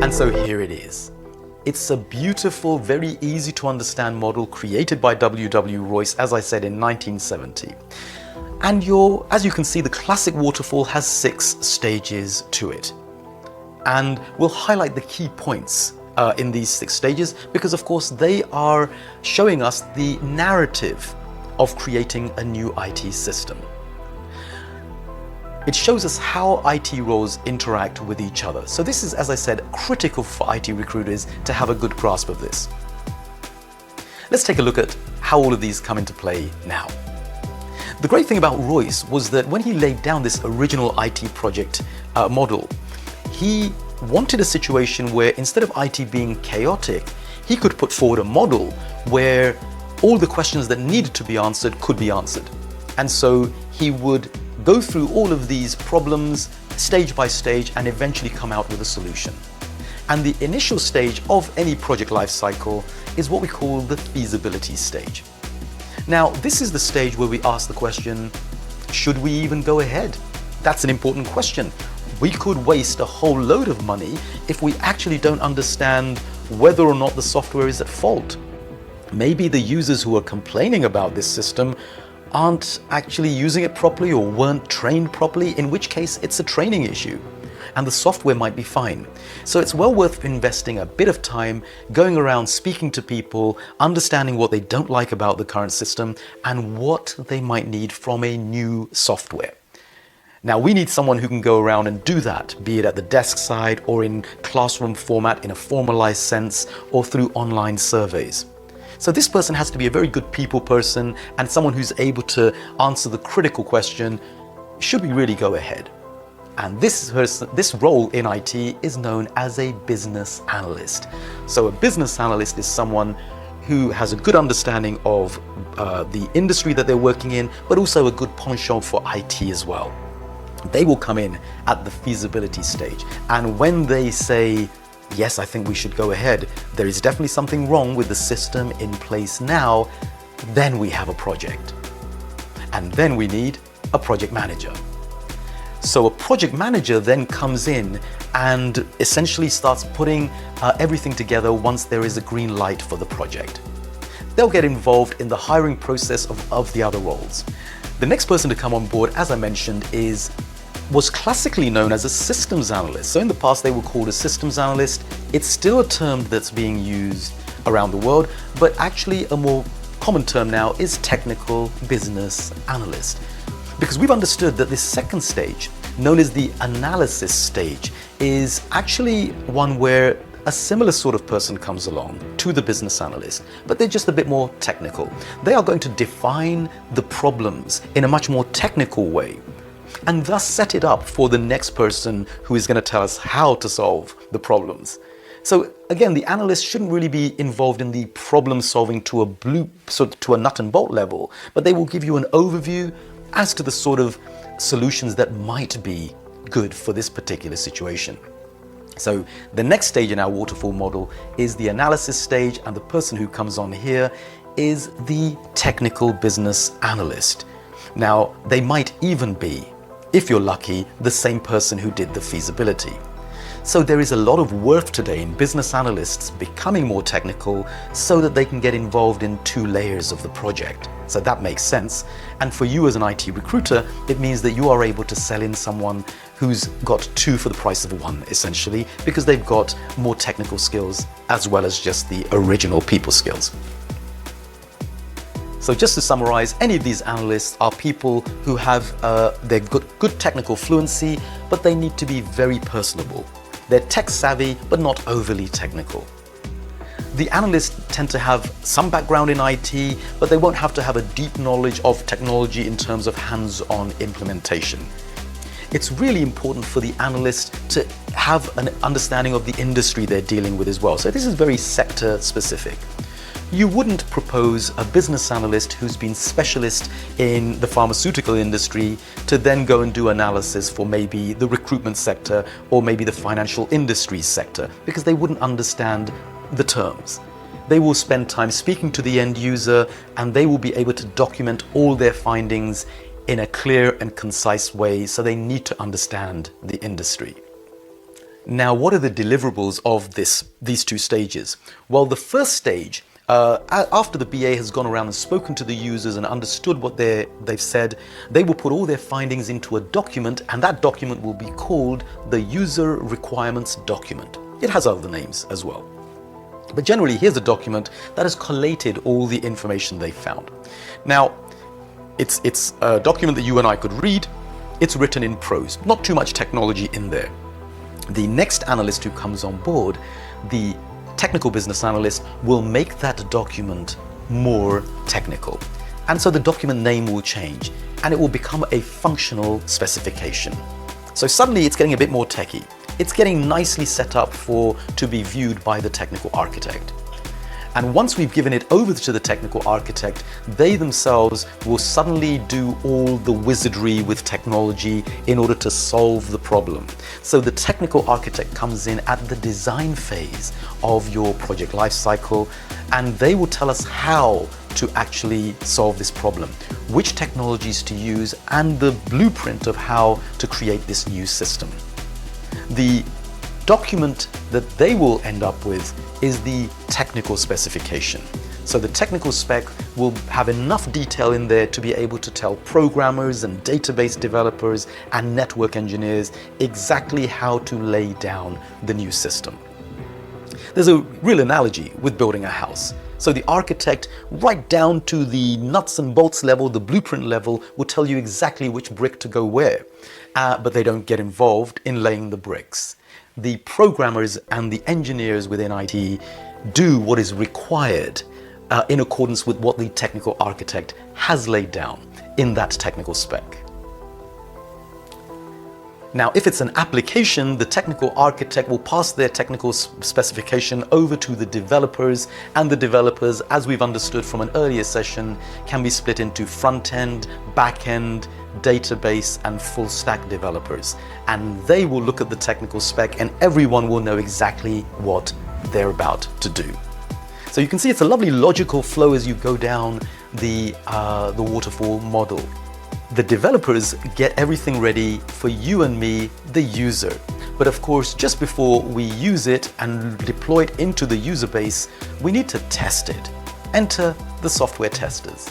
And so here it is. It's a beautiful, very easy to understand model created by W. Royce, as I said, in 1970. And as you can see, the classic waterfall has 6 stages to it. And we'll highlight the key points in these 6 stages because, of course, they are showing us the narrative of creating a new IT system. It shows us how IT roles interact with each other. So this is, as I said, critical for IT recruiters to have a good grasp of this. Let's take a look at how all of these come into play now. The great thing about Royce was that when he laid down this original IT project model, he wanted a situation where instead of IT being chaotic, he could put forward a model where all the questions that needed to be answered could be answered. And so he would go through all of these problems stage by stage and eventually come out with a solution. And the initial stage of any project lifecycle is what we call the feasibility stage. Now, this is the stage where we ask the question, should we even go ahead? That's an important question. We could waste a whole load of money if we actually don't understand whether or not the software is at fault. Maybe the users who are complaining about this system aren't actually using it properly or weren't trained properly, in which case it's a training issue and the software might be fine. So it's well worth investing a bit of time going around speaking to people, understanding what they don't like about the current system and what they might need from a new software. Now, we need someone who can go around and do that, be it at the desk side or in classroom format in a formalized sense or through online surveys. So this person has to be a very good people person and someone who's able to answer the critical question, should we really go ahead? And this role in IT is known as a business analyst. So a business analyst is someone who has a good understanding of the industry that they're working in, but also a good penchant for IT as well. They will come in at the feasibility stage. And when they say, yes, I think we should go ahead, there is definitely something wrong with the system in place now, then we have a project. And then we need a project manager. So a project manager then comes in and essentially starts putting everything together once there is a green light for the project. They'll get involved in the hiring process of the other roles. The next person to come on board, as I mentioned, was classically known as a systems analyst. So in the past they were called a systems analyst. It's still a term that's being used around the world, but actually a more common term now is technical business analyst. Because we've understood that this second stage, known as the analysis stage, is actually one where a similar sort of person comes along to the business analyst, but they're just a bit more technical. They are going to define the problems in a much more technical way, and thus set it up for the next person who is going to tell us how to solve the problems. So again, the analyst shouldn't really be involved in the problem solving to a nut and bolt level, but they will give you an overview as to the sort of solutions that might be good for this particular situation. So the next stage in our waterfall model is the analysis stage, and the person who comes on here is the technical business analyst. Now, they might even be, if you're lucky, the same person who did the feasibility. So there is a lot of worth today in business analysts becoming more technical so that they can get involved in 2 layers of the project. So that makes sense. And for you as an IT recruiter, it means that you are able to sell in someone who's got 2 for the price of 1, essentially, because they've got more technical skills as well as just the original people skills. So just to summarize, any of these analysts are people who have their good technical fluency, but they need to be very personable. They're tech savvy, but not overly technical. The analysts tend to have some background in IT, but they won't have to have a deep knowledge of technology in terms of hands-on implementation. It's really important for the analyst to have an understanding of the industry they're dealing with as well. So this is very sector specific. You wouldn't propose a business analyst who's been specialist in the pharmaceutical industry to then go and do analysis for maybe the recruitment sector or maybe the financial industries sector, because they wouldn't understand the terms. They will spend time speaking to the end user and they will be able to document all their findings in a clear and concise way, so they need to understand the industry. Now, what are the deliverables of these two stages? Well, the first stage, after the BA has gone around and spoken to the users and understood what they've said, they will put all their findings into a document, and that document will be called the User Requirements Document. It has other names as well. But generally, here's a document that has collated all the information they found. Now, it's a document that you and I could read. It's written in prose, not too much technology in there. The next analyst who comes on board, the technical business analyst, will make that document more technical. And so the document name will change and it will become a functional specification. So suddenly it's getting a bit more techy. It's getting nicely set up to be viewed by the technical architect. And once we've given it over to the technical architect, they themselves will suddenly do all the wizardry with technology in order to solve the problem. So the technical architect comes in at the design phase of your project lifecycle, and they will tell us how to actually solve this problem, which technologies to use, and the blueprint of how to create this new system. The document that they will end up with is the technical specification. So the technical spec will have enough detail in there to be able to tell programmers and database developers and network engineers exactly how to lay down the new system. There's a real analogy with building a house. So the architect, right down to the nuts and bolts level, the blueprint level, will tell you exactly which brick to go where, but they don't get involved in laying the bricks. The programmers and the engineers within IT do what is required in accordance with what the technical architect has laid down in that technical spec. Now, if it's an application, the technical architect will pass their technical specification over to the developers, and the developers, as we've understood from an earlier session, can be split into front-end, back-end, database and full stack developers, and they will look at the technical spec and everyone will know exactly what they're about to do. So you can see it's a lovely logical flow as you go down the waterfall model. The developers get everything ready for you and me, the user. But of course, just before we use it and deploy it into the user base, we need to test it. Enter the software testers.